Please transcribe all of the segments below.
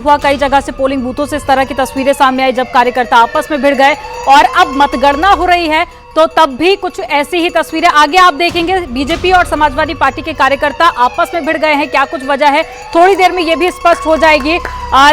हुआ कई जगह से पोलिंग बूथों से इस तरह की तस्वीरें सामने आई जब कार्यकर्ता आपस में भिड़ गए और अब मतगणना हो रही है तो तब भी कुछ ऐसी ही तस्वीरें आगे आप देखेंगे। बीजेपी और समाजवादी पार्टी के कार्यकर्ता आपस में भिड़ गए हैं, क्या कुछ वजह है थोड़ी देर में ये भी स्पष्ट हो जाएगी।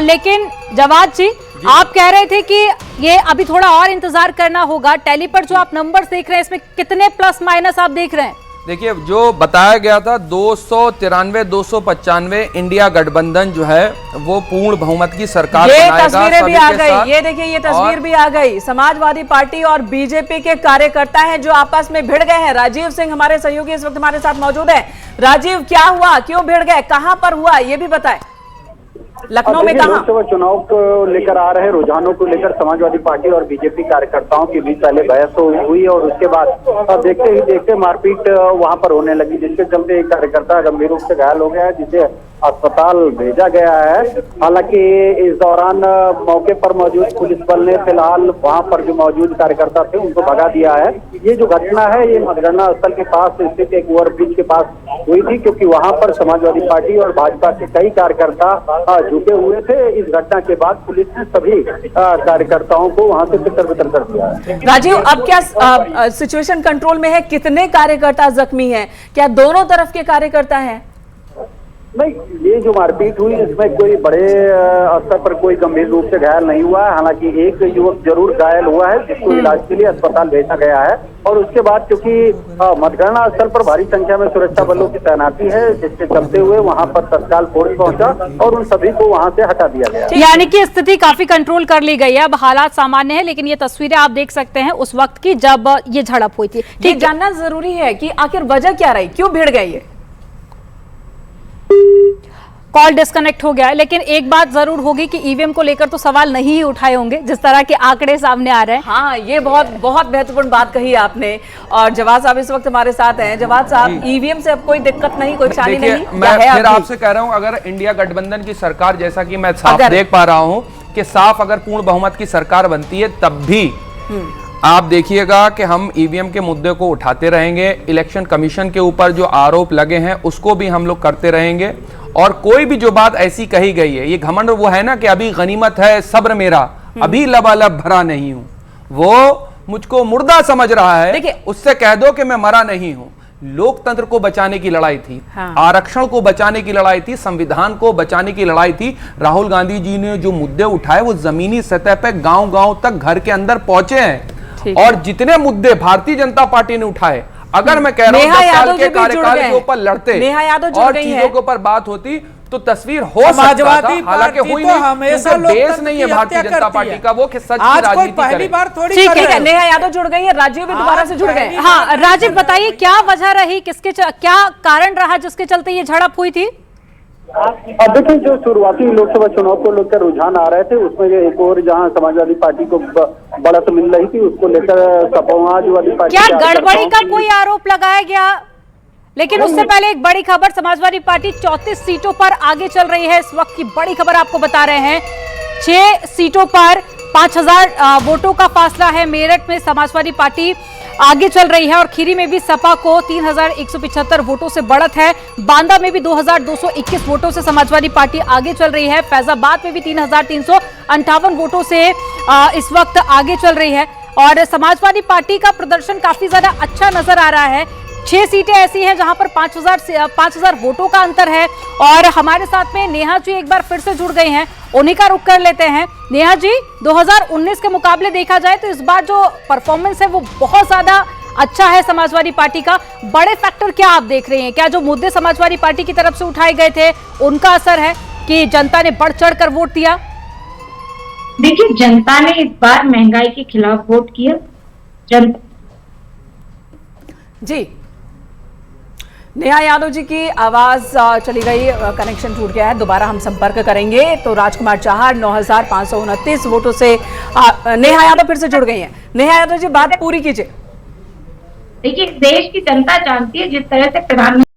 लेकिन जवाद जी, आप कह रहे थे कि ये अभी थोड़ा और इंतजार करना होगा। टैली पर जो आप नंबर्स देख रहे हैं इसमें कितने प्लस माइनस आप देख रहे हैं? देखिए, जो बताया गया था 293 295 इंडिया गठबंधन जो है वो पूर्ण बहुमत की सरकार बनाएगा। ये तस्वीरें भी आ गई, ये देखिए ये तस्वीर भी आ गई। समाजवादी पार्टी और बीजेपी के कार्यकर्ता हैं जो आपस में भिड़ गए हैं। राजीव सिंह हमारे सहयोगी इस वक्त हमारे साथ मौजूद हैं। राजीव, क्या हुआ, क्यों भिड़ गए, कहां पर हुआ, ये भी बताएं। लखनऊ में कहां? लोकसभा चुनाव को लेकर आ रहे रुझानों को लेकर समाजवादी पार्टी और बीजेपी कार्यकर्ताओं के बीच पहले बहस हुई और उसके बाद देखते ही देखते मारपीट वहां पर होने लगी, जिसके चलते एक कार्यकर्ता गंभीर रूप से घायल हो गया है, जिसे अस्पताल भेजा गया है। हालांकि इस दौरान मौके पर मौजूद पुलिस बल ने फिलहाल वहां पर जो मौजूद कार्यकर्ता थे उनको भगा दिया है। ये जो घटना है ये मतगणना स्थल के पास स्थित एक ओवरब्रिज के पास हुई थी, क्योंकि वहां पर समाजवादी पार्टी और भाजपा के कई कार्यकर्ता झुके हुए थे। इस घटना के बाद पुलिस ने सभी कार्यकर्ताओं को वहां से तितर-बितर कर दिया है। राजीव, अब क्या सिचुएशन कंट्रोल में है? कितने कार्यकर्ता जख्मी हैं? क्या दोनों तरफ के कार्यकर्ता हैं? नहीं, ये जो मारपीट हुई इसमें कोई बड़े स्तर पर कोई गंभीर रूप से घायल नहीं हुआ है। हालांकि एक युवक जरूर घायल हुआ है जिसको इलाज के लिए अस्पताल भेजा गया है। और उसके बाद क्योंकि मतगणना स्थल पर भारी संख्या में सुरक्षा बलों की तैनाती है, जिसके चलते हुए वहां पर तत्काल फोर्स पहुंचा और उन सभी को वहां से हटा दिया गया। यानी कि स्थिति काफी कंट्रोल कर ली गई है, अब हालात सामान्य है। लेकिन ये तस्वीरें आप देख सकते हैं उस वक्त की जब ये झड़प हुई थी। ठीक, जानना जरूरी है कि आखिर वजह क्या रही, क्यों भिड़ गए ये? कॉल डिस्कनेक्ट हो गया है, लेकिन एक बात जरूर होगी कि ईवीएम को लेकर तो सवाल नहीं ही उठाए होंगे जिस तरह के आंकड़े सामने आ रहे हैं। हाँ, ये बहुत बहुत महत्वपूर्ण बात कही आपने। और जवाद साहब इस वक्त हमारे साथ हैं। जवाद साहब, ईवीएम से अब कोई दिक्कत नहीं, कोई परेशानी नहीं? मैं फिर आपसे कह रहा हूं, अगर इंडिया गठबंधन की सरकार, जैसा कि मैं साफ देख पा रहा हूं कि साफ अगर पूर्ण बहुमत की सरकार बनती है तब भी आप देखिएगा कि हम ईवीएम के मुद्दे को उठाते रहेंगे। इलेक्शन कमीशन के ऊपर जो आरोप लगे हैं उसको भी हम लोग करते रहेंगे। और कोई भी जो बात ऐसी कही गई है, ये घमंड वो है ना कि अभी गनीमत है सब्र मेरा, अभी लबालब भरा नहीं हूं, वो मुझको मुर्दा समझ रहा है। उससे कह दो कि मैं मरा नहीं हूं। लोकतंत्र को बचाने की लड़ाई थी, आरक्षण को बचाने की लड़ाई थी, संविधान को बचाने की लड़ाई थी। राहुल गांधी जी ने जो मुद्दे उठाए वो जमीनी सतह पे गांव-गांव तक घर के अंदर पहुंचे हैं। और जितने मुद्दे भारतीय जनता पार्टी ने उठाए, अगर मैं कह रहा हूं 10 साल के कार्यकाल के ऊपर लड़ते और चीजों के ऊपर बात होती तो तस्वीर हो सकता था। हालांकि हुई नहीं, हमेशा बेस नहीं है भारतीय जनता पार्टी का वो कि सच की राजनीति पहली बार थोड़ी। ठीक है, नेहा यादव जुड़ गई है, राजीव भी दोबारा से जुड़ गए। हाँ राजीव, बताइए क्या वजह रही, क्या कारण रहा जिसके चलते ये झड़प हुई थी? अब देखिए, जो शुरुआती लोकसभा चुनाव को लेकर रुझान आ रहे थे उसमें एक और जहां समाजवादी पार्टी को बढ़त मिल रही थी उसको लेकर समाजवादी पार्टी क्या गड़बड़ी का कोई आरोप लगाया गया? लेकिन उससे पहले एक बड़ी खबर, समाजवादी पार्टी 34 सीटों पर आगे चल रही है। इस वक्त की बड़ी खबर आपको बता रहे हैं, 6 सीटों पर 5000 वोटों का फासला है। मेरठ में समाजवादी पार्टी आगे चल रही है और खीरी में भी सपा को 3175 वोटों से बढ़त है। बांदा में भी 2221 वोटों से समाजवादी पार्टी आगे चल रही है। फैजाबाद में भी 3358 वोटों से इस वक्त आगे चल रही है। और समाजवादी पार्टी का प्रदर्शन काफी ज्यादा अच्छा नजर आ रहा है। 6 सीटें ऐसी हैं जहां पर 5000 वोटों का अंतर है। और हमारे साथ में नेहा जी एक बार फिर से जुड़ गई हैं, उन्हीं का रुख कर लेते हैं। नेहा जी, 2019 के मुकाबले देखा जाए तो इस बार जो परफॉर्मेंस है वो बहुत ज्यादा अच्छा है समाजवादी पार्टी का। बड़े फैक्टर क्या आप देख रहे हैं? क्या जो मुद्दे समाजवादी पार्टी की तरफ से उठाए गए थे उनका असर है कि जनता ने बढ़ चढ़ कर वोट दिया? देखिए, जनता ने इस बार महंगाई के खिलाफ वोट किया। जी, नेहा यादव जी की आवाज चली गई, कनेक्शन टूट गया है, दोबारा हम संपर्क करेंगे। तो राजकुमार चाहर 9529 वोटों से नेहा यादव फिर से जुड़ गई हैं। नेहा यादव जी, बात पूरी कीजिए। देखिए, देश की जनता जानती है जिस तरह से प्रधानमंत्री